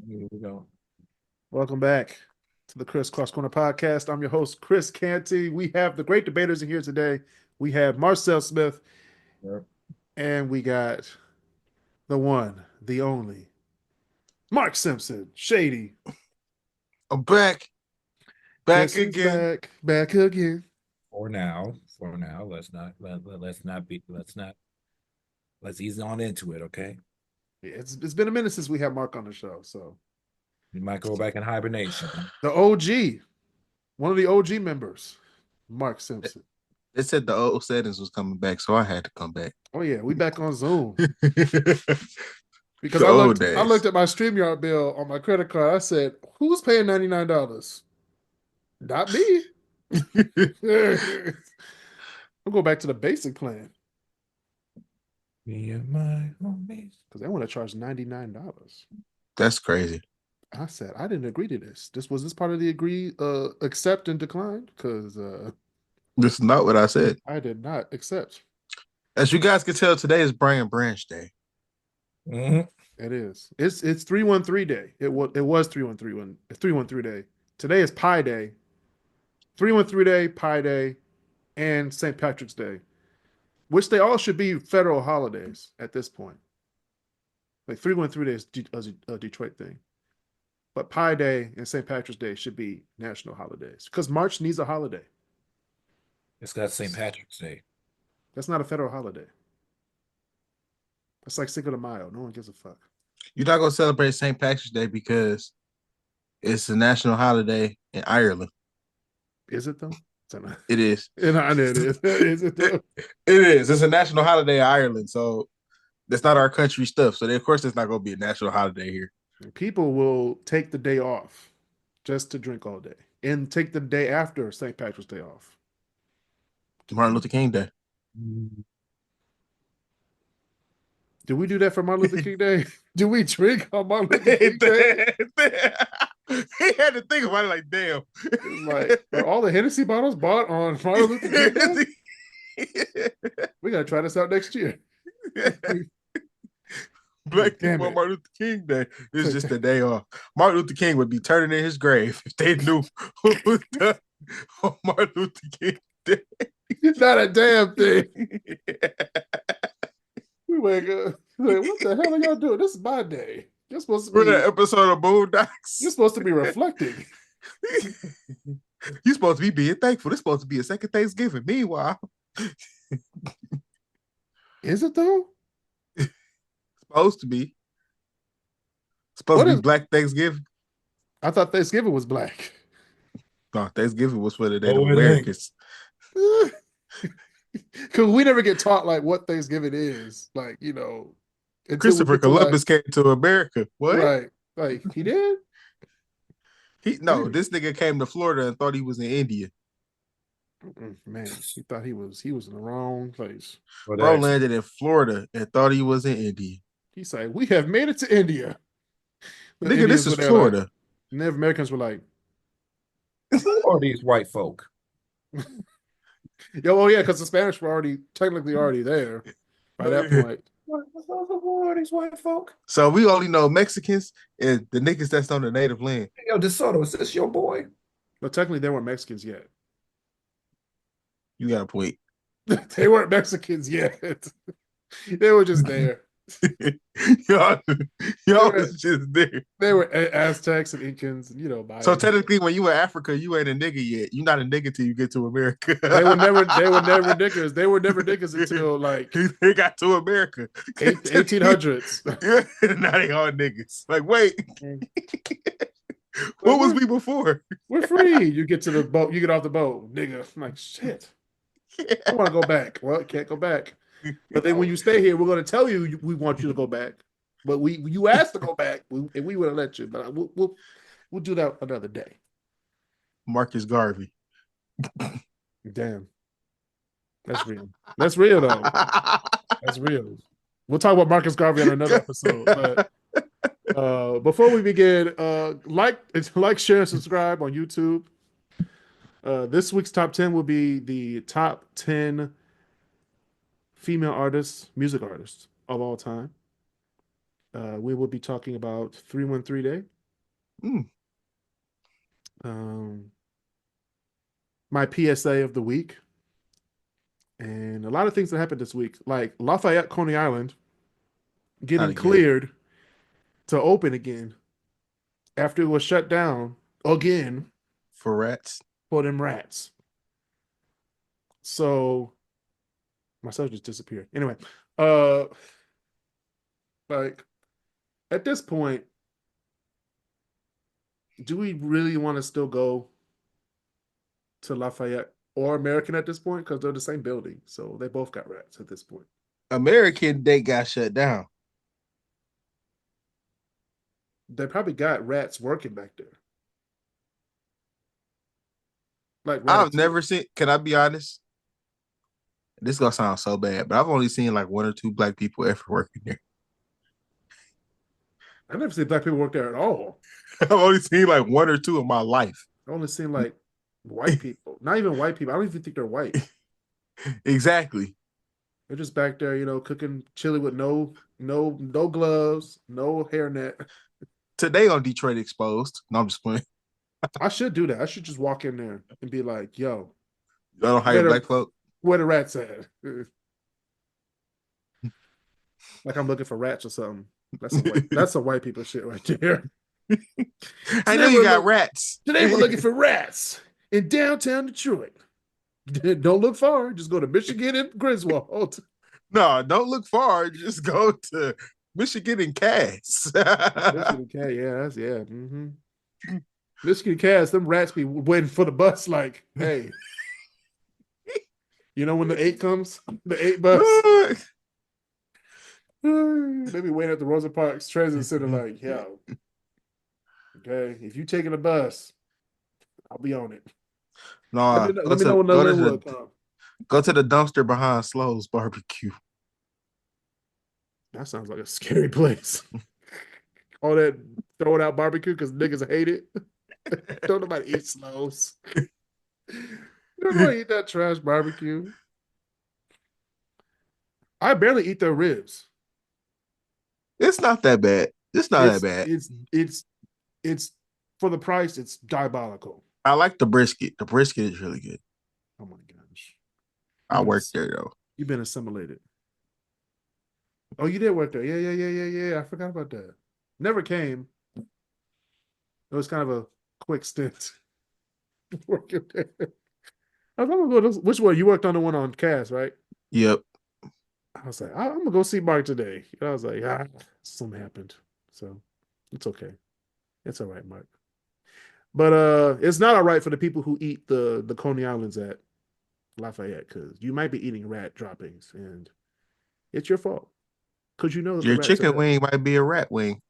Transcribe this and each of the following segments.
Here we go. Welcome back to the KrisCross Corner podcast. I'm your host, Kris Canty. We have the Great Debaterz in here today. We have Marcel Smith, Yep. and we got the one, the only, Mark Simpson. Shady. I'm back Guess who's again. back again. For now, let's ease on into it, okay? Yeah, it's been a minute since we had Mark on the show. So We might go back in hibernation. the OG, one of the OG members, Mark Simpson. They said the old settings was coming back, so I had to come back. Oh yeah, we back on Zoom The because I old looked days. at my StreamYard bill on my credit card. I said, "Who's paying $99? Not me." I'll go back to the basic plan Me and my homies. because they want to charge $99. That's crazy. I said I didn't agree to this. This part of the agree, accept and decline? Because This is not what I said. I did not accept. As you guys can tell, today is Brian Branch Day. Mhm. It is. It's 313 day. It was 313 day. Today is Pi Day. 313 day, Pi Day, and St. Patrick's Day, which they all should be federal holidays at this point. Like 313 day is a Detroit thing. But Pi Day and St. Patrick's Day should be national holidays because March needs a holiday. It's got St. Patrick's Day. That's not a federal holiday. That's like Cinco de Mayo. No one gives a fuck. You're not gonna celebrate St. Patrick's Day because it's a national holiday in Ireland. Is it though? It is. And it is. Is it though? It is. It's a national holiday in Ireland, so that's not our country stuff. So of course, it's not gonna be a national holiday here. People will take the day off just to drink all day and take the day after St. Patrick's Day off. Martin Luther King Day. Did we do that for Martin Luther King Day? Do we drink on Martin Luther King Day? He had to think about it like, damn. Like, are all the Hennessy bottles bought on Martin Luther King Day? We gotta try this out next year. Black Damn people on it. Martin Luther King Day is just a day off. Martin Luther King would be turning in his grave if they knew what was done on Martin Luther King Day. Not a damn thing. We wake up. Like, what the hell are y'all doing? This is my day. You're supposed to For be. that episode of Boondocks. You're supposed to be reflecting. You're supposed to be being thankful. This is supposed to be a second Thanksgiving. Meanwhile, Is it though? supposed to be. Supposed What to be is? Black Thanksgiving. I thought Thanksgiving was black. No, Thanksgiving was for the Native Oh, it ain't. Americans. Because we never get taught like what Thanksgiving is, like until we Christopher get to like Columbus came to America. What? right, like he did. This nigga came to Florida and thought he was in India. Man, he thought he was in the wrong place. Well, Bro that's landed in Florida and thought he was in India. He's like, we have made it to India. The Nigga, this Indians is were there, like Florida. Native Americans were like, who are these white folk? yo, oh yeah, because the Spanish were technically already there by that point. Who are these white folk? So we only know Mexicans and the niggas that's on the native land. Yo, DeSoto, is this your boy? But technically, they weren't Mexicans yet. You got a point. They weren't Mexicans yet. They were just there. y'all, Y'all was just there. They were Aztecs and Incans, and So Mayans. technically, when you in Africa, you ain't a nigga yet. You're not a nigga till you get to America. They were never niggas. They were never niggas until like they got to America. 1800s. Now they all niggas. Like, wait, what was we before? We're free. You get to the boat, you get off the boat, nigga. I'm like, shit. I want to go back. Well, you can't go back. But then when you stay here, we're going to tell you we want you to go back. But you asked to go back, and we would have let you. But we'll do that another day. Marcus Garvey. Damn, that's real. That's real though. That's real. We'll talk about Marcus Garvey on another episode. But before we begin, like, share, and subscribe on YouTube. This week's top 10 will be the top 10 female artists, music artists of all time. We will be talking about 313 Day, My PSA of the week, and a lot of things that happened this week, like Lafayette, Coney Island, Not getting again. cleared to open again after it was shut down again For rats. for them rats. So myself just disappeared. Anyway, like at this point, do we really want to still go to Lafayette or American at this point? Because they're the same building. So they both got rats at this point. American, they got shut down. They probably got rats working back there. Like I've Ratatouille. never seen, can I be honest? This is gonna sound so bad, but I've only seen like 1 or 2 black people ever working there. I've never seen black people work there at all. I've only seen like 1 or 2 in my life. I've only seen like white people. Not even white people. I don't even think they're white. Exactly. They're just back there, cooking chili with no gloves, no hairnet. Today on Detroit Exposed. No, I'm just playing. I should do that. I should just walk in there and be like, yo, I don't hire Where the- black folk. where the rats at? Like I'm looking for rats or something. That's some white people shit right there. I know you got rats. Today we're looking for rats in downtown Detroit. Don't look far. Just go to Michigan and Griswold. No, don't look far. Just go to Michigan and Cass. Michigan Cat, yeah. Mm-hmm. Michigan Cats, them rats be waiting for the bus. Like, hey, when the 8 comes, the 8 bus. They be waiting at the Rosa Parks Transit Center. Like, yo, okay, if you taking a bus, I'll be on it. No, Let me know when the Linwood comes. go to the dumpster behind Slow's barbecue. That sounds like a scary place. All that throwing out barbecue because niggas hate it. Don't nobody eat Slows. Don't nobody eat that trash barbecue. I barely eat their ribs. It's not that bad. It's not that bad. It's for the price, it's diabolical. I like the brisket. The brisket is really good. Oh my gosh. I worked there though. You've been assimilated. Oh, you did work there. Yeah. I forgot about that. Never came. It was kind of a quick stint working there. I was gonna go to which one? You worked on the one on Cass, right? Yep. I was like, I'm gonna go see Mark today. I was like, something happened. So it's okay. It's all right, Mark. But it's not all right for the people who eat the Coney Islands at Lafayette, because you might be eating rat droppings and it's your fault. Because that Your the rats chicken wing might be a rat wing.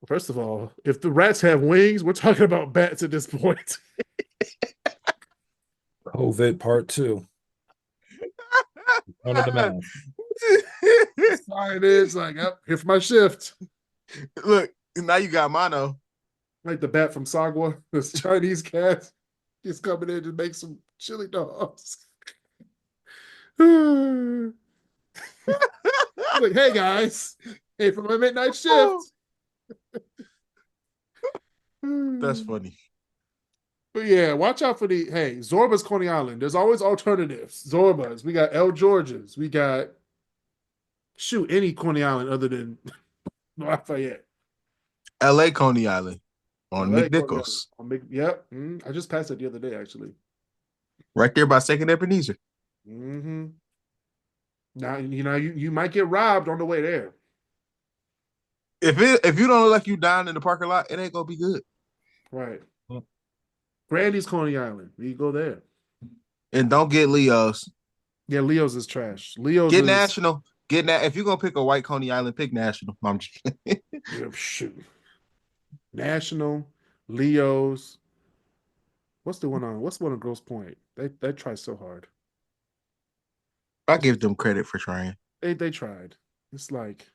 First of all, if the rats have wings, we're talking about bats at this point. COVID part 2. Under the mask. Sorry, it is like, yep, here for my shift. Look, now you got mono. Like the bat from Sagwa, this Chinese cat. He's coming in to make some chili dogs. Like, hey guys, hey for my midnight shift. That's funny. But yeah, watch out for Zorba's Coney Island. There's always alternatives. Zorba's. We got El George's. We got any Coney Island other than Lafayette. LA Coney Island on LA McNichols. Yep. I just passed it the other day, actually. Right there by Second Ebenezer. Mm-hmm. Now you might get robbed on the way there. If you don't look like you down in the parking lot, it ain't gonna be good. Right. Grandy's Coney Island. You go there. And don't get Leo's. Yeah, Leo's is trash. Leo's Get is national. Get that. If you're gonna pick a white Coney Island, pick national. I'm just yeah, shoot. National, Leo's. What's one of Grosse Point? They try so hard. I give them credit for trying. They tried. It's like,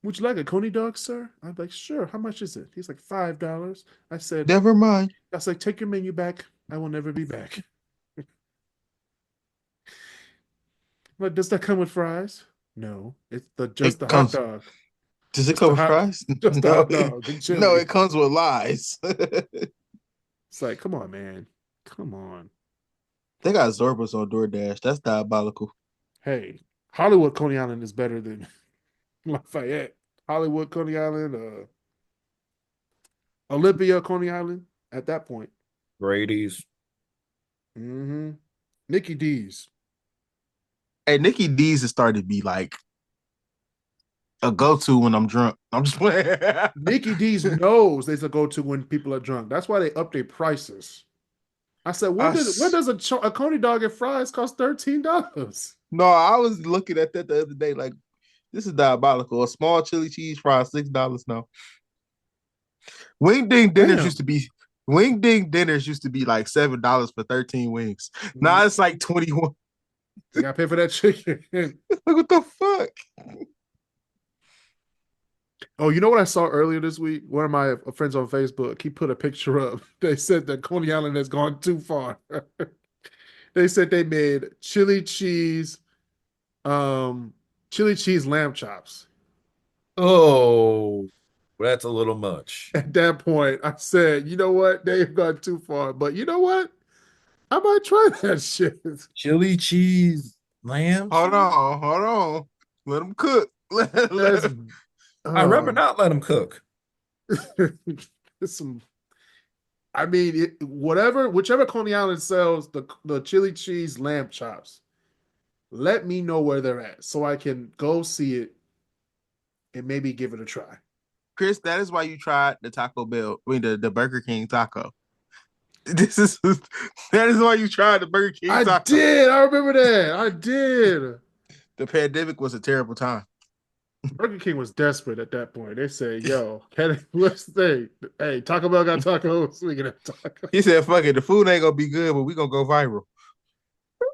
would you like a Coney dog, sir? I'm like, sure. How much is it? He's like, $5. I said, Never mind. I was like, take your menu back. I will never be back. Like, does that come with fries? No. It's just the hot dog. Does it come with hot- fries? just the No, hot dog and chili. no, it comes with lies. It's like, come on, man. Come on. They got Zorbas on DoorDash. That's diabolical. Hey, Hollywood Coney Island is better than Lafayette. Hollywood Coney Island, Olympia Coney Island at that point. Brady's. Mm-hmm. Nikki D's. Hey, Nikki D's has started to be like a go-to when I'm drunk. I'm just playing. Nikki D's knows there's a go-to when people are drunk. That's why they up their prices. I said, when does a Coney dog and fries cost $13? No, I was looking at that the other day. Like, this is diabolical. A small chili cheese fry, $6 now. Wing Ding dinners used to be like $7 for 13 wings. Now it's like 21. You gotta pay for that chicken. Like, what the fuck? Oh, you know what I saw earlier this week? One of my friends on Facebook, he put a picture up. They said that Coney Island has gone too far. They said they made chili cheese lamb chops. Oh, that's a little much. At that point, I said, you know what? They've gone too far. But you know what? I might try that shit. Chili cheese lamb. Hold on. Let them cook. I'd rather not let them cook. Whichever Coney Island sells the chili cheese lamb chops, let me know where they're at so I can go see it and maybe give it a try. Chris, that is why you tried the Taco Bell. I mean, the Burger King taco. That is why you tried the Burger King taco. I did. I remember that. I did. The pandemic was a terrible time. Burger King was desperate at that point. They said, yo, let's say, hey, Taco Bell got tacos. We can have tacos. He said, fuck it, the food ain't gonna be good, but we gonna go viral.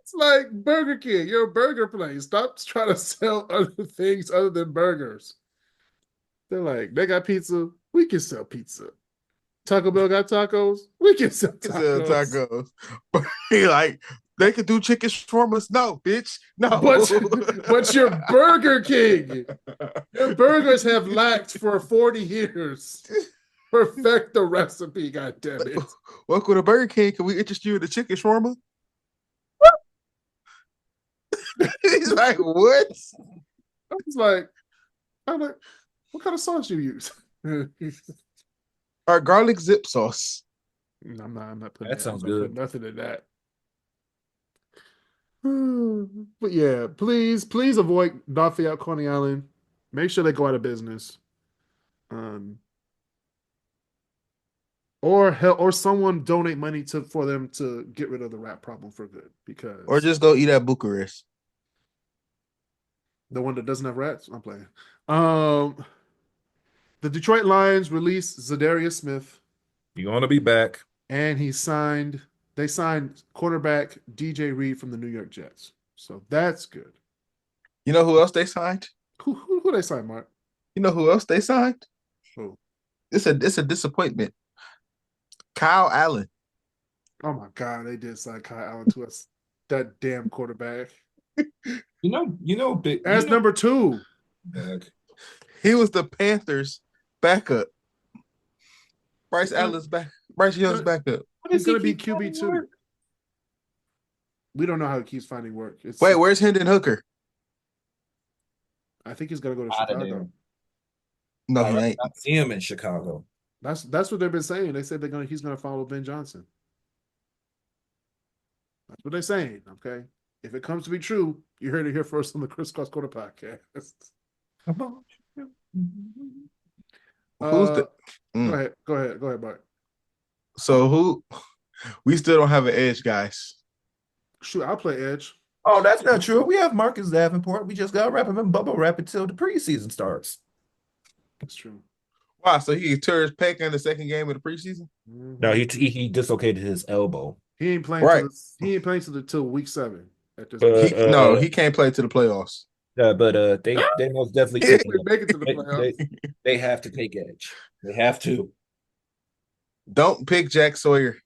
It's like Burger King. You're a burger place. Stop trying to sell other things other than burgers. They're like, they got pizza. We can sell pizza. Taco Bell got tacos. We can sell tacos. Like, they could do chicken shawarmas. No, bitch. No. But you're Burger King. Your burgers have lacked for 40 years. Perfect the recipe, goddammit. Welcome to Burger King. Can we interest you in the chicken shawarma? He's like, what? I was like, what kind of sauce you use? Our garlic zip sauce. I'm not putting That sounds good. Nothing in that. But yeah, please avoid Lafayette Coney Island. Make sure they go out of business. Or someone donate money for them to get rid of the rat problem for good. Because Or just go eat at Bucharest. the one that doesn't have rats. I'm playing. The Detroit Lions released Zadarius Smith. You're gonna be back. And they signed quarterback DJ Reed from the New York Jets. So that's good. You know who else they signed? Who they signed, Mark? You know who else they signed? Who? It's a disappointment. Kyle Allen. Oh my God, they did sign Kyle Allen to us. That damn quarterback. As number 2. He was the Panthers' backup. Bryce Young's backup. He's going to be QB2. We don't know how he keeps finding work. Wait, where's Hendon Hooker? I think he's going to go to Chicago. No, he ain't. I see him in Chicago. That's what they've been saying. They said he's going to follow Ben Johnson. That's what they're saying. Okay, if it comes to be true, you heard it here first on the KrisCross Corner podcast. Go ahead, Bart. So we still don't have an edge, guys. Shoot, I'll play edge. Oh, that's not true. We have Marcus Davenport. We just got to wrap him and bubble wrap until the preseason starts. That's true. Wow, so he tore his pec in the second game of the preseason? Mm-hmm. No, he dislocated his elbow. He ain't playing. Right. He ain't playing till week 7. At this he can't play to the playoffs. But they most definitely make it to the playoffs. They have to take edge. They have to. Don't pick Jack Sawyer.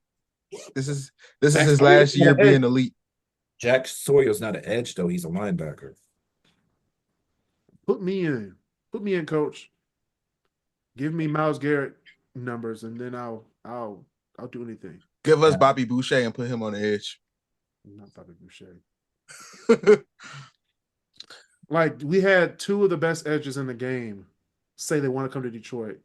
This is his last year being elite. Jack Sawyer's not an edge though. He's a linebacker. Put me in, coach. Give me Myles Garrett numbers, and then I'll do anything. Give us Yeah. Bobby Boucher and put him on the edge. Not Bobby Boucher. Like, we had two of the best edges in the game say they want to come to Detroit,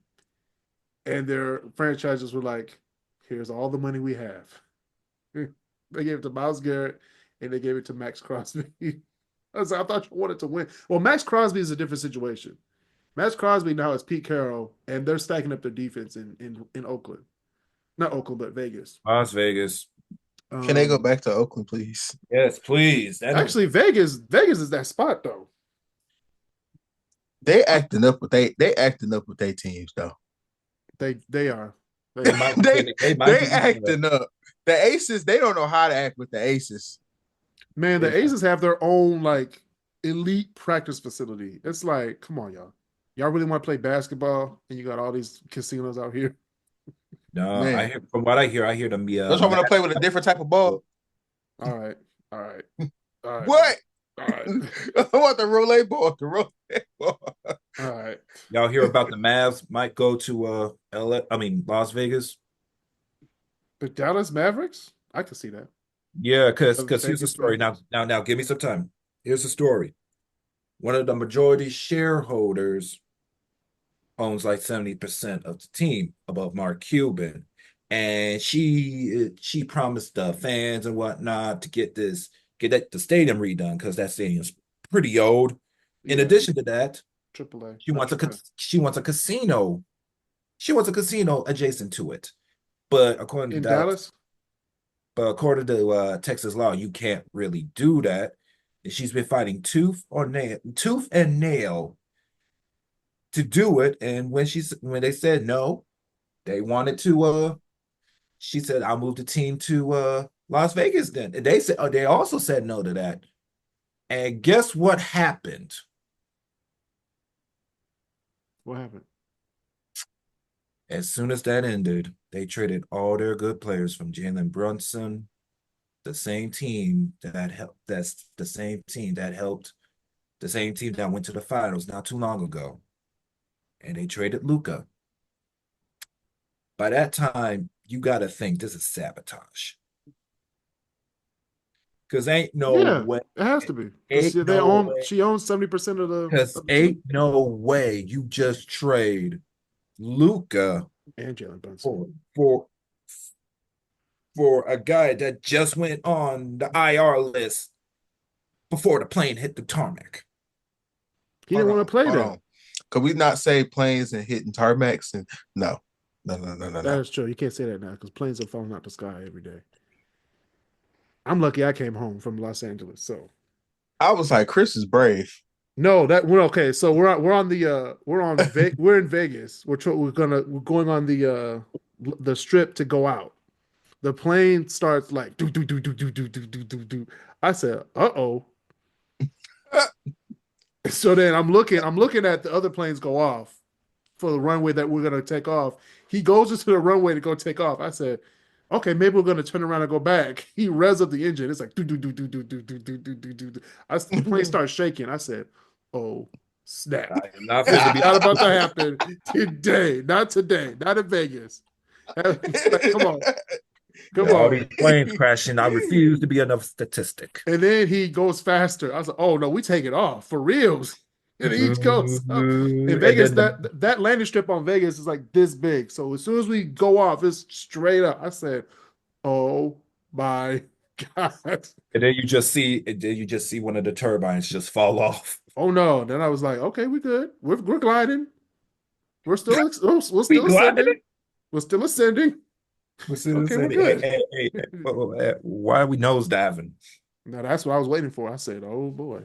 and their franchises were like, "Here's all the money we have." They gave it to Myles Garrett, and they gave it to Max Crosby. I thought you wanted to win. Well, Max Crosby is a different situation. Max Crosby now is Pete Carroll, and they're stacking up their defense in Oakland. Not Oakland, but Vegas. Las Vegas. Can they go back to Oakland, please? Yes, please. Actually, Vegas is that spot though. They acting up with their teams though. They are. They might They be acting up. The Aces, they don't know how to act with the Aces. Man, the Yeah. Aces have their own like elite practice facility. It's like, come on, y'all. Y'all really want to play basketball, and you got all these casinos out here. No, Man. I hear from what I hear them be Don't you want to play with a different type of ball? All right. What? All right. I want the roulette ball. The roulette ball. All right. y'all hear about the Mavs might go to Las Vegas. The Dallas Mavericks? I can see that. Yeah, because Vegas here's the story. Now give me some time. Here's the story. One of the majority shareholders owns like 70% of the team above Mark Cuban. And she promised the fans and whatnot to get the stadium redone because that stadium's pretty old. In Yeah. addition to that, AAA. she wants a casino. She wants a casino adjacent to it. But according to In Dallas? Texas law, you can't really do that. And she's been fighting tooth and nail to do it. And when they said no, they wanted to she said, I'll move the team to Las Vegas then. And they also said no to that. And guess what happened? What happened? As soon as that ended, they traded all their good players from Jalen Brunson, the same team that helped. That's the same team that helped, the same team that went to the finals not too long ago. And they traded Luka. By that time, you got to think this is sabotage. Because ain't no way. It has to be. 'Cause Ain't no way. she owns 70% of the Because ain't no way you just trade Luka and Jalen Brunson. for a guy that just went on the IR list before the plane hit the tarmac. He didn't want to play there. Could we not say planes and hitting tarmacs? And no. That is true. You can't say that now because planes are falling out the sky every day. I'm lucky I came home from Los Angeles, so I was like, Kris is brave. no, okay. So we're in Vegas. We're going on the strip to go out. The plane starts like do do do do do do do do do do. I said, uh-oh. So then I'm looking at the other planes go off for the runway that we're gonna take off. He goes into the runway to go take off. I said, okay, maybe we're gonna turn around and go back. He revs up the engine. It's like do do do do do do do do do do do. The plane starts shaking. I said, oh snap! Not Not about to happen today. Not today. Not in Vegas. Come on. All these planes crashing. I refuse to be another statistic. And then he goes faster. I was like, oh no, we take it off for reals. And he goes up. In Vegas, that landing strip on Vegas is like this big. So as soon as we go off, it's straight up. I said, oh my God. And then you just see one of the turbines just fall off. Oh no. Then I was like, okay, we're good. We're gliding. We're still ascending. We're still ascending. Okay, we're good. Why are we nosediving? Now that's what I was waiting for. I said, oh boy.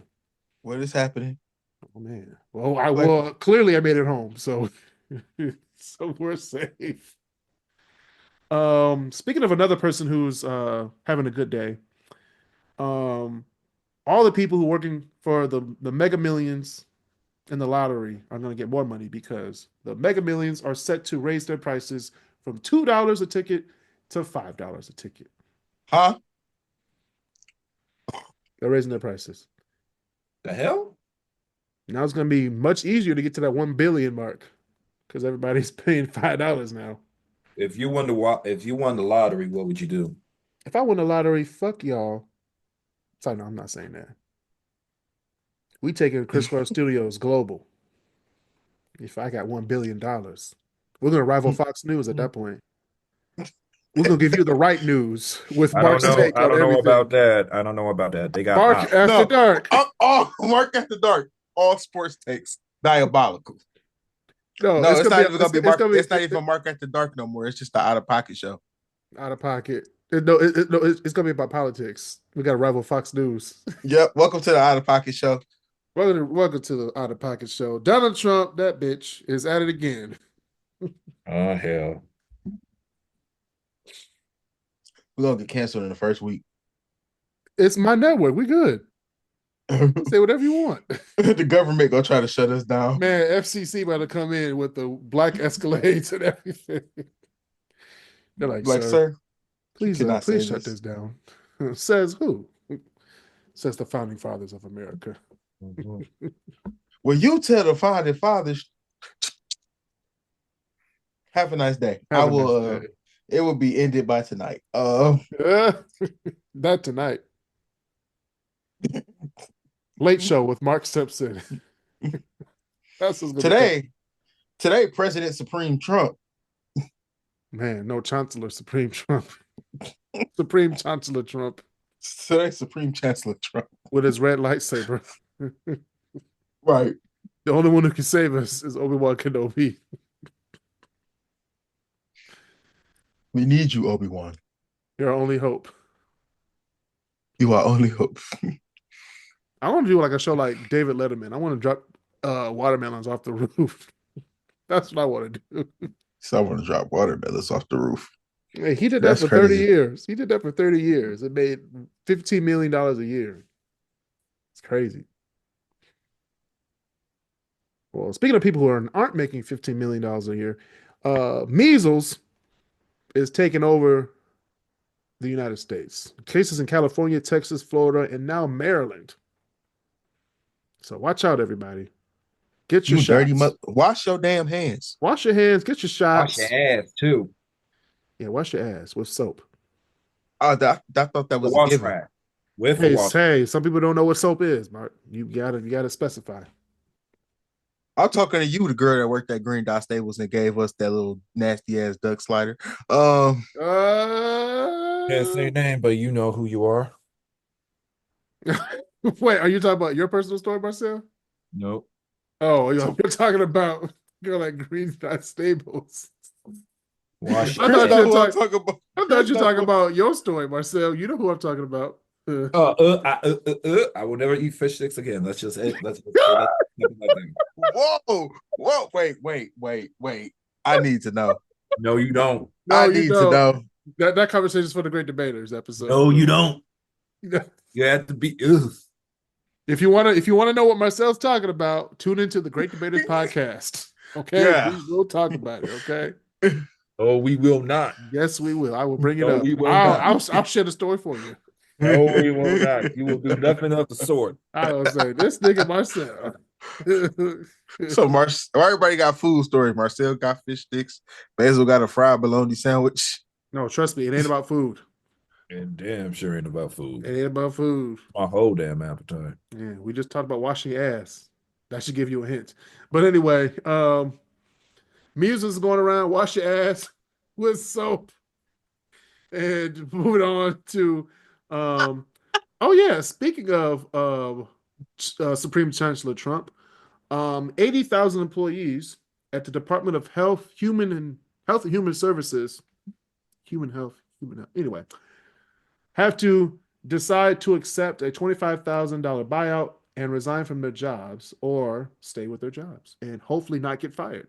What is happening? Oh man. Well, clearly I made it home, so so we're safe. Speaking of another person who's having a good day, all the people who are working for the Mega Millions and the lottery are going to get more money because the Mega Millions are set to raise their prices from $2 a ticket to $5 a ticket. Huh? They're raising their prices. The hell? Now it's going to be much easier to get to that 1 billion mark because everybody's paying $5 now. If you won the lottery, what would you do? If I win the lottery, fuck y'all. Sorry, no, I'm not saying that. We taking KrisCross Studios global. If I got $1 billion, we're gonna rival Fox News at that point. We're gonna give you the right news with I don't Mark's know. take I on don't know everything. about that. I don't know about that. They got Mark ops. after No, dark. all Mark After Dark. All sports takes diabolical. No, No, it's not even gonna be Mark. gonna It's not even Mark After Dark no more. It's just the Out of Pocket show. out of pocket. It's gonna be about politics. We got to rival Fox News. Yep. Welcome to the Out of Pocket show. Welcome to the Out of Pocket show. Donald Trump, that bitch, is at it again. Oh hell. We're gonna get canceled in the first week. It's my network. We good. Say whatever you want. The government gonna try to shut us down. Man, FCC about to come in with the black Escalades and everything. They're like, sir, please shut this down. Says who? Says the founding fathers of America. Mm-hmm. Well, you tell the founding fathers. Have a nice day. Have a nice day. It will be ended by tonight. Not tonight. Late show with Mark Simpson. That's what's today, President Supreme Trump. Man, no Chancellor Supreme Trump. Supreme Chancellor Trump. Today, Supreme Chancellor Trump. With his red lightsaber. Right. The only one who can save us is Obi-Wan Kenobi. We need you, Obi-Wan. You're our only hope. You are only hope. I want to do like a show like David Letterman. I want to drop watermelons off the roof. That's what I want to do. So I want to drop watermelons off the roof. Hey, he did that for 30 years. He did that for 30 years. It made $15 million a year. It's crazy. Well, speaking of people who aren't making $15 million a year, measles is taking over the United States. Cases in California, Texas, Florida, and now Maryland. So watch out, everybody. Get your shots. Wash your damn hands. Wash your hands. Get your shots. Wash your ass too. Yeah, wash your ass with soap. Oh, I thought that was a given. Hey, some people don't know what soap is, Mark. You gotta specify. I'm talking to you, the girl that worked at Green Dot Stables and gave us that little nasty ass duck slider. Can't say name, but you know who you are. Wait, are you talking about your personal story, Marcel? Nope. Oh, you're talking about girl at Green Dot Stables. I thought you were talking about your story, Marcel. You know who I'm talking about. I will never eat fish sticks again. Let's just Whoa, wait. I need to know. No, you don't. I need to know. That conversation is for the Great Debaterz episode. No, you don't. You have to be. If you want to know what Marcel's talking about, tune into the Great Debaterz podcast. Okay, yeah. We will talk about it. Okay. Oh, we will not. Yes, we will. I will bring it up. We will not. I'll share the story for you. No, we will not. You will do nothing of the sort. I will say this nigga Marcel. So everybody got food stories. Marcel got fish sticks. Basil got a fried bologna sandwich. No, trust me, it ain't about food. And damn sure ain't about food. It ain't about food. My whole damn appetite. Yeah, we just talked about washing your ass. That should give you a hint. But anyway, music's going around. Wash your ass with soap. And moving on to, speaking of Supreme Chancellor Trump, 80,000 employees at the Department of Health, Human Services, anyway, have to decide to accept a $25,000 buyout and resign from their jobs or stay with their jobs and hopefully not get fired.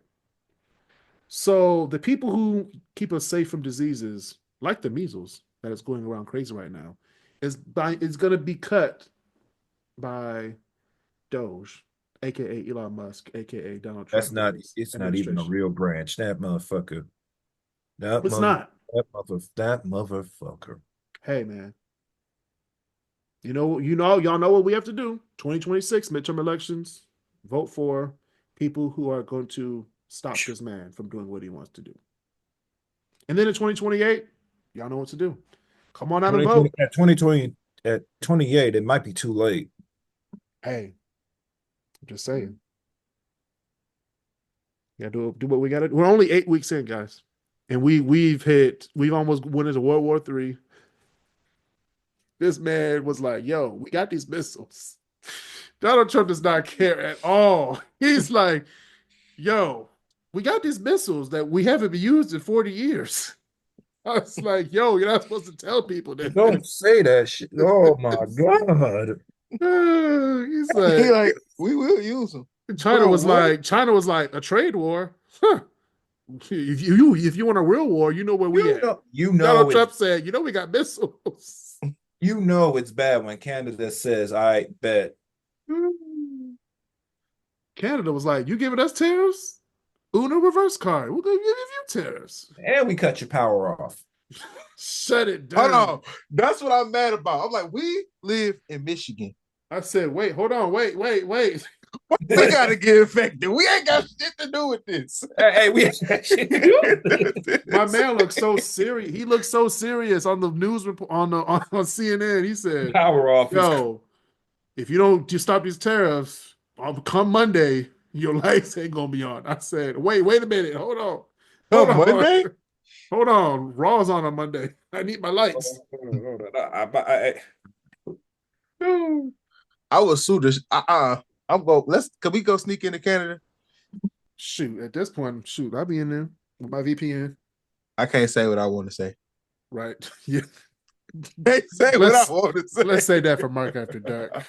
So the people who keep us safe from diseases like the measles that is going around crazy right now is going to be cut by Doge, aka Elon Musk, aka Donald Trump. It's not even a real branch. That motherfucker. That motherfucker. Hey man. Y'all know what we have to do. 2026 midterm elections. Vote for people who are going to stop this man from doing what he wants to do. And then in 2028, y'all know what to do. Come on out and vote. At 2020, at 28, it might be too late. Hey, I'm just saying. Yeah, do what we got to do. We're only 8 weeks in, guys. And we've almost went into World War III. This man was like, yo, we got these missiles. Donald Trump does not care at all. He's like, yo, we got these missiles that we haven't been used in 40 years. I was like, yo, you're not supposed to tell people that. Don't say that shit. Oh my God. He's He like, like, we will use them. China Bro, was what? like a trade war. Huh. If you want a real war, you know where we at. Donald Trump said, we got missiles. You know it's bad when Canada says, I bet. Canada was like, you giving us tariffs? Uno reverse card. We're going to give you tariffs. And we cut your power off. Shut it down. Hold on. That's what I'm mad about. I'm like, we live in Michigan. I said, wait, hold on. Wait. We got to get affected. We ain't got shit to do with this. Hey, we have shit to do with this. My man looks so serious. He looked so serious on the news report on CNN. He said, Power off. yo, if you don't just stop these tariffs, come Monday, your lights ain't gonna be on. I said, wait a minute, hold on. Monday? Hold on. Raw's on Monday. I need my lights. I would sue this. Can we go sneak into Canada? Shoot, at this point, I'll be in there with my VPN. I can't say what I want to say. Right. Yeah. Say what I want to say. Let's say that for Mark After Dark.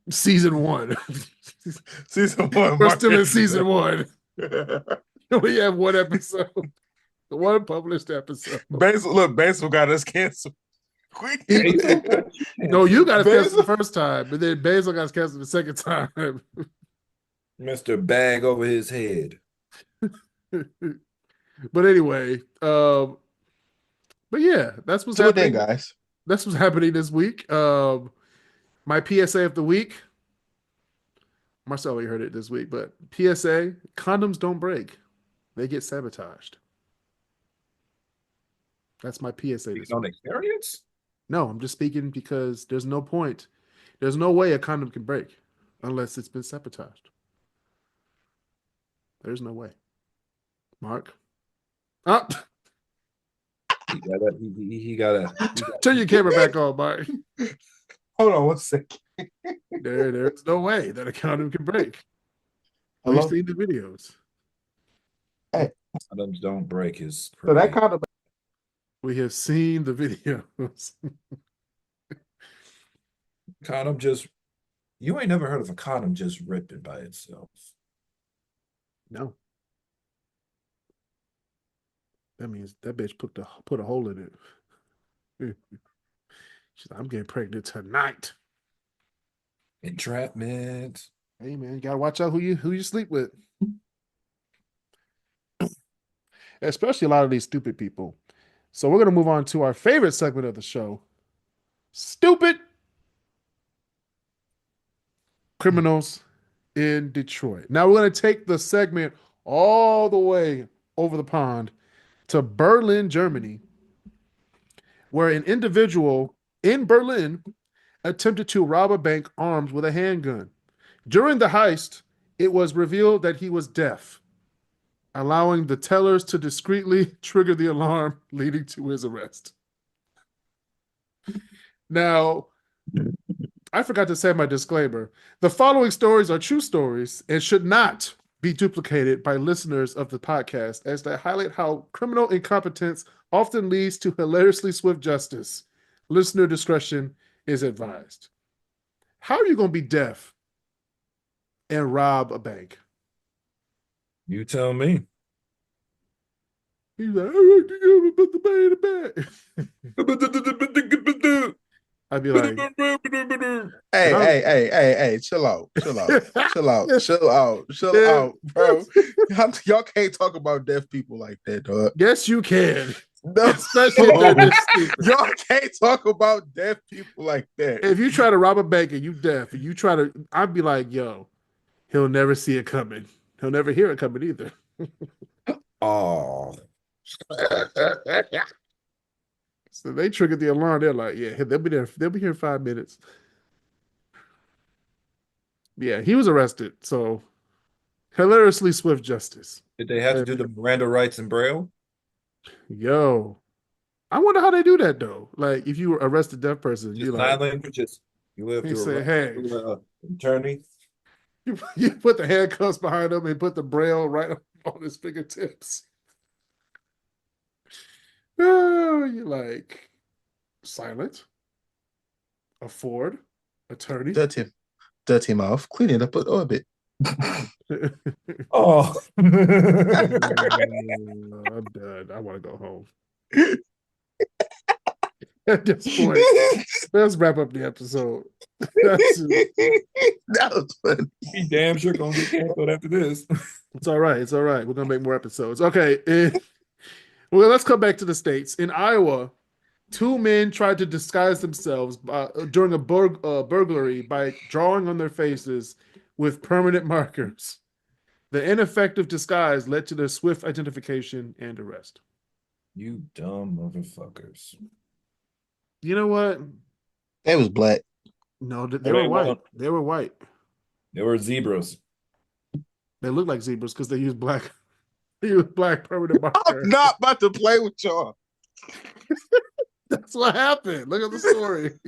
Season 1. Season 1. We're still in season 1. We have one episode. The one published episode. Basil got us canceled. No, you got us canceled the first time, but then Basil got us canceled the second time. Mr. Bag over his head. But anyway, but yeah, that's what's happening, guys. That's what's happening this week. My PSA of the week. Marcelo, you heard it this week, but PSA: condoms don't break; they get sabotaged. That's my PSA. This On week. experience? No, I'm just speaking because there's no point. There's no way a condom can break unless it's been sabotaged. There's no way. Mark? He gotta Turn your camera back on, Mark. Hold on 1 second. There's no way that a condom can break. Hello? We've seen the videos. Hey. Condoms don't break is So that crazy. condom. We have seen the videos. Condom just, you ain't never heard of a condom just ripping by itself. No. That means that bitch put a hole in it. She's like, I'm getting pregnant tonight. Entrapment. Hey man, you gotta watch out who you sleep with. Especially a lot of these stupid people. So we're gonna move on to our favorite segment of the show. Stupid criminals in Detroit. Now we're gonna take the segment all the way over the pond to Berlin, Germany, where an individual in Berlin attempted to rob a bank armed with a handgun. During the heist, it was revealed that he was deaf, allowing the tellers to discreetly trigger the alarm, leading to his arrest. Now, I forgot to say my disclaimer. The following stories are true stories and should not be duplicated by listeners of the podcast, as they highlight how criminal incompetence often leads to hilariously swift justice. Listener discretion is advised. How are you going to be deaf and rob a bank? You tell me. He's like, I like to put the money in the bag. I'd be like, Hey, chill out, bro. Y'all can't talk about deaf people like that, dog. yes, you can. No, Especially if they're this stupid. y'all can't talk about deaf people like that. If you try to rob a bank and you deaf and you try to, I'd be like, yo, he'll never see it coming. He'll never hear it coming either. Oh, So they triggered the alarm. They're like, yeah, they'll be there. They'll be here in 5 minutes. Yeah, he was arrested. So hilariously swift justice. did they have to do the Miranda rights in Braille? Yo, I wonder how they do that though. Like, if you arrest a deaf person, Just you sign like, language. Just you have you to say, arrest hey, attorney. you put the handcuffs behind him and put the braille right on his fingertips. Oh, you like silent, afford, attorney. Dirty mouth. Clean it up a little bit. Oh, I'm done. I want to go home. At this point, let's wrap up the episode. That was funny. he damn sure gonna get canceled after this. It's all right. It's all right. We're gonna make more episodes. Okay. Well, let's come back to the States. In Iowa, 2 men tried to disguise themselves during a burglary by drawing on their faces with permanent markers. The ineffective disguise led to their swift identification and arrest. You dumb motherfuckers. You know what? That was black. No, they were white. They were white. They were zebras. They look like zebras because they use black. They use black permanent marker. I'm not about to play with y'all. That's what happened. Look at the story.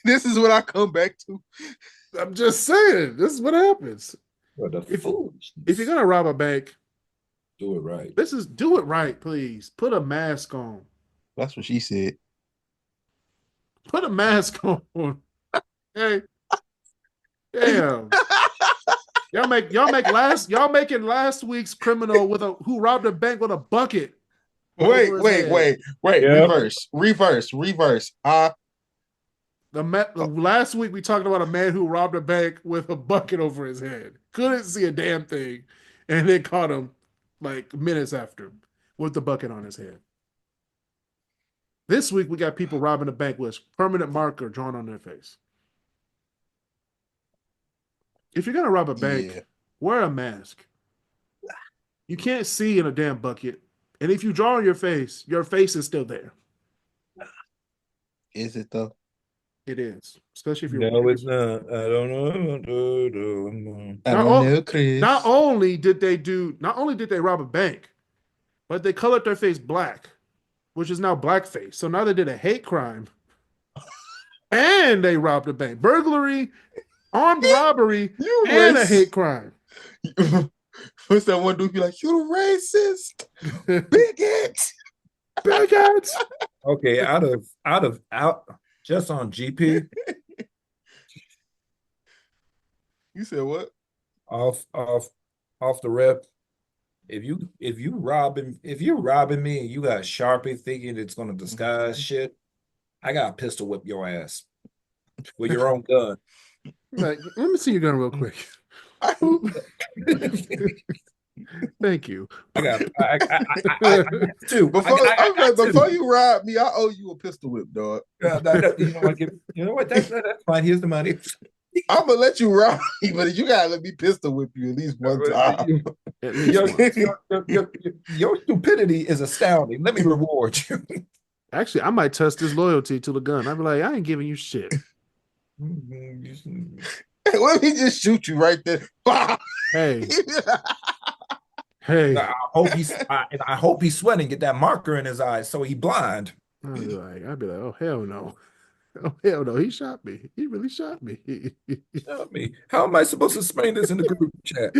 This is what I come back to. I'm just saying. This is what happens. What the If foolishness. you're gonna rob a bank, Do it right. do it right, please. Put a mask on. That's what she said. Put a mask on. Hey, damn. Y'all making last week's criminal who robbed a bank with a bucket. Wait. Yeah. Reverse. The last week we talked about a man who robbed a bank with a bucket over his head. Couldn't see a damn thing, and they caught him like minutes after with the bucket on his head. This week we got people robbing a bank with permanent marker drawn on their face. If you're gonna rob a bank, wear a mask. You can't see in a damn bucket, and if you draw on your face is still there. Is it though? It is, especially if you're. No, it's not. I don't know. I don't know, Chris. Not only did they rob a bank, but they colored their face black, which is now blackface. So now they did a hate crime, and they robbed a bank, burglary, armed robbery, and a hate crime. What's that one dude be like? You racist, bigot. Okay, out just on GP. You said what? Off the rep. If you're robbing me and you got Sharpie thinking it's gonna disguise shit, I gotta pistol whip your ass with your own gun. Like, let me see your gun real quick. Thank you. I got two. Before you rob me, I owe you a pistol whip, dog. You know what? That's fine. Here's the money. I'm gonna let you rob me, but you gotta let me pistol whip you at least one time. Your stupidity is astounding. Let me reward you. Actually, I might test his loyalty to the gun. I'd be like, I ain't giving you shit. Let me just shoot you right there. Hey. I hope he's sweating. Get that marker in his eyes so he blind. I'd be like, oh hell no. Oh hell no. He shot me. He really shot me. Shot me. How am I supposed to explain this in the group chat?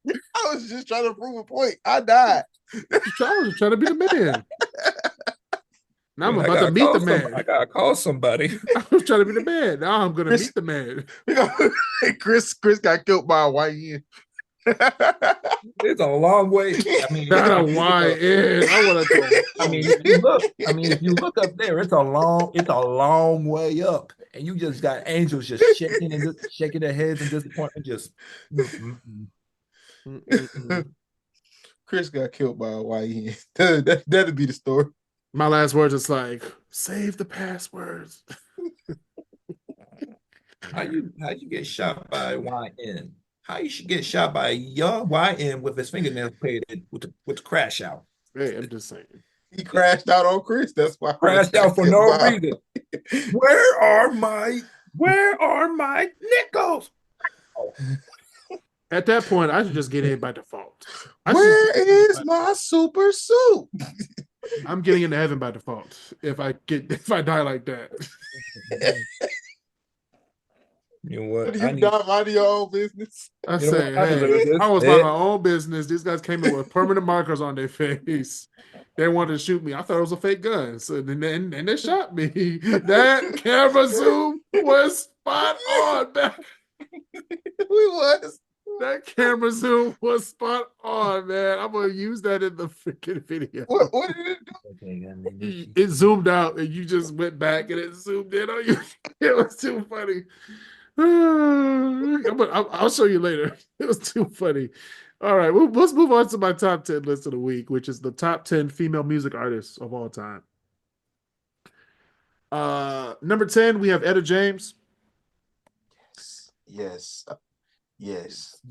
I was just trying to prove a point. I died. I was trying to be the man. Now I'm about to meet the man. I gotta call somebody. I was trying to be the man. Now I'm gonna meet the man. Chris got killed by a YN. It's a long way. I mean, not a YN. If you look up there, it's a long way up, and you just got angels just shaking their heads in disappointment. Just Chris got killed by a YN. That'd be the story. My last words is like, save the passwords. How you get shot by a YN? How you should get shot by a young YN with his fingernails painted with the crash out. Hey, I'm just saying. He crashed out on Kris. That's why I Crashed out for him no out. reason. Where are my nickels? At that point, I should just get in by default. Where is my super suit? I'm getting into heaven by default if I die like that. You know what? You die out of your own business. I You know say, what? I deserve hey, this. I was by my own business. These guys came in with permanent markers on their face. They wanted to shoot me. I thought it was a fake gun. So then they shot me. That camera zoom was spot on, man. We was. That camera zoom was spot on, man. I'm gonna use that in the freaking video. What did it do? It zoomed out and you just went back and it zoomed in on you. It was too funny. I'll show you later. It was too funny. All right, let's move on to my top 10 list of the week, which is the top 10 female music artists of all time. Number 10, we have Etta James. Yes. Yes.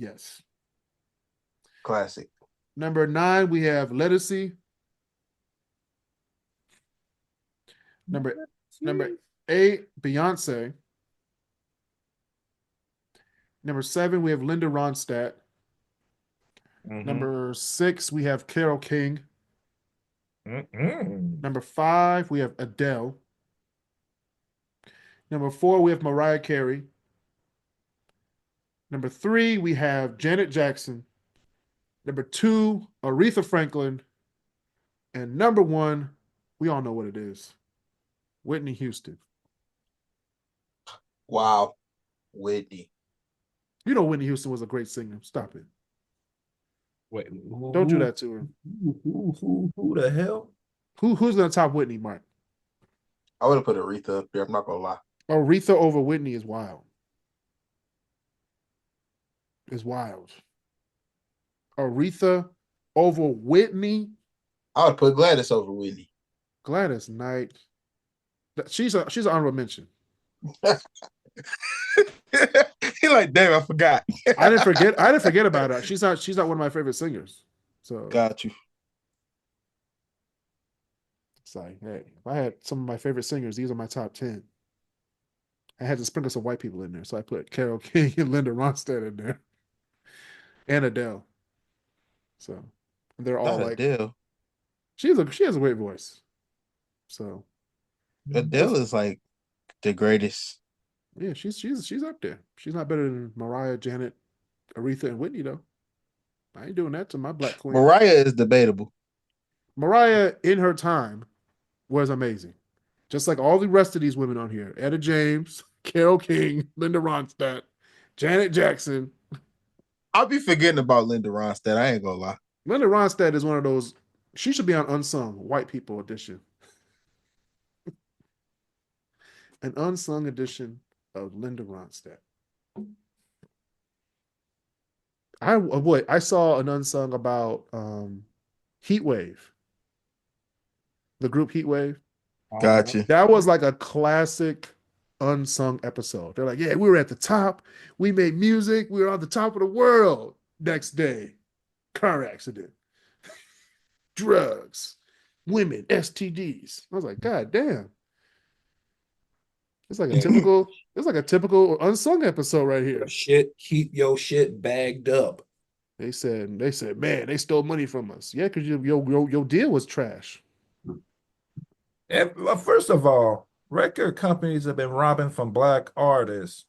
Classic. Number 9, we have Lettucey. Number 8, Beyonce. Number 7, we have Linda Ronstadt. Number 6, we have Carole King. Number 5, we have Adele. Number 4, we have Mariah Carey. Number 3, we have Janet Jackson. Number 2, Aretha Franklin. And number 1, we all know what it is. Whitney Houston. Wow. Whitney. You know Whitney Houston was a great singer. Stop it. Wait, Don't do that to her. Who the hell? Who's gonna top Whitney, Mark? I would have put Aretha up there. I'm not gonna lie. Aretha over Whitney is wild. Is wild. Aretha over Whitney. I would put Gladys over Whitney. Gladys Knight. She's an honorable mention. He like, damn, I forgot. I didn't forget about her. She's not one of my favorite singers. So Got you. it's like, hey, if I had some of my favorite singers, these are my top 10. I had to sprinkle some white people in there. So I put Carole King and Linda Ronstadt in there. And Adele. So they're all Not like Adele. she has a great voice. So Adele is like the greatest. yeah, she's up there. She's not better than Mariah, Janet, Aretha, and Whitney though. I ain't doing that to my black queen. Mariah is debatable. Mariah in her time was amazing. Just like all the rest of these women on here. Etta James, Carole King, Linda Ronstadt, Janet Jackson. I'll be forgetting about Linda Ronstadt. I ain't gonna lie. Linda Ronstadt is one of those, she should be on Unsung, white people edition. An unsung edition of Linda Ronstadt. I saw an unsung about Heat Wave. The group Heat Wave. Gotcha. That was like a classic unsung episode. They're like, yeah, we were at the top. We made music. We were on the top of the world. Next day, car accident, drugs, women, STDs. I was like, God damn. It's like a typical unsung episode right here. Keep your shit bagged up. They said, man, they stole money from us. Yeah, because your deal was trash. First of all, record companies have been robbing from black artists.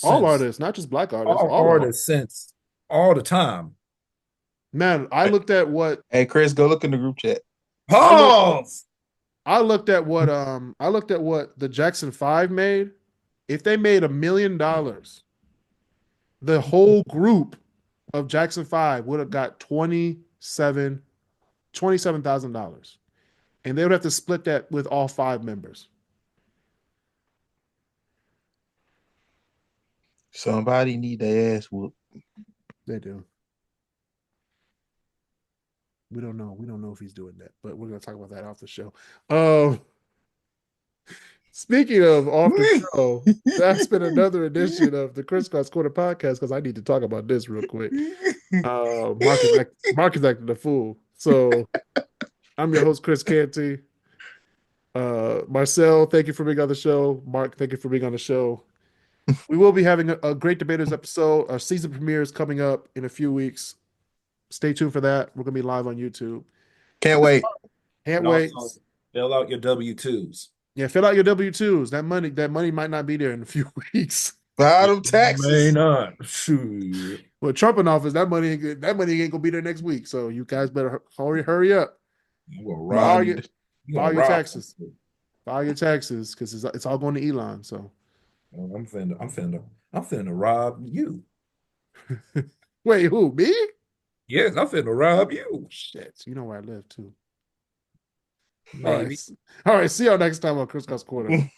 All artists, not just black artists. All artists since all the time. Man, I looked at what. Hey, Kris, go look in the group chat. Pause. I looked at what the Jackson 5 made. If they made $1 million, the whole group of Jackson 5 would have got $27,000. And they would have to split that with all 5 members. Somebody need their ass whooped. They do. We don't know. We don't know if he's doing that, but we're gonna talk about that off the show. Speaking of off the show, that's been another edition of the KrisCross Corner podcast because I need to talk about this real quick. Mark is acting a fool. So I'm your host, Kris Canty. Marcel, thank you for being on the show. Mark, thank you for being on the show. We will be having a Great Debaterz episode. Our season premiere is coming up in a few weeks. Stay tuned for that. We're gonna be live on YouTube. Can't wait. Can't And wait. also, fill out your W-2s. Yeah, fill out your W-2s. That money might not be there in a few weeks. File them May taxes. not. Shoot. With Trump in office, that money ain't gonna be there next week. So you guys better hurry up. You gonna File rob your, you file gonna your rob taxes. people. File your taxes because it's all going to Elon. So I'm finna rob you. wait, who? Me? Yes, I'm finna rob you. Shit, you know where I live too. Maybe. All right. See y'all next time on KrisCross Corner.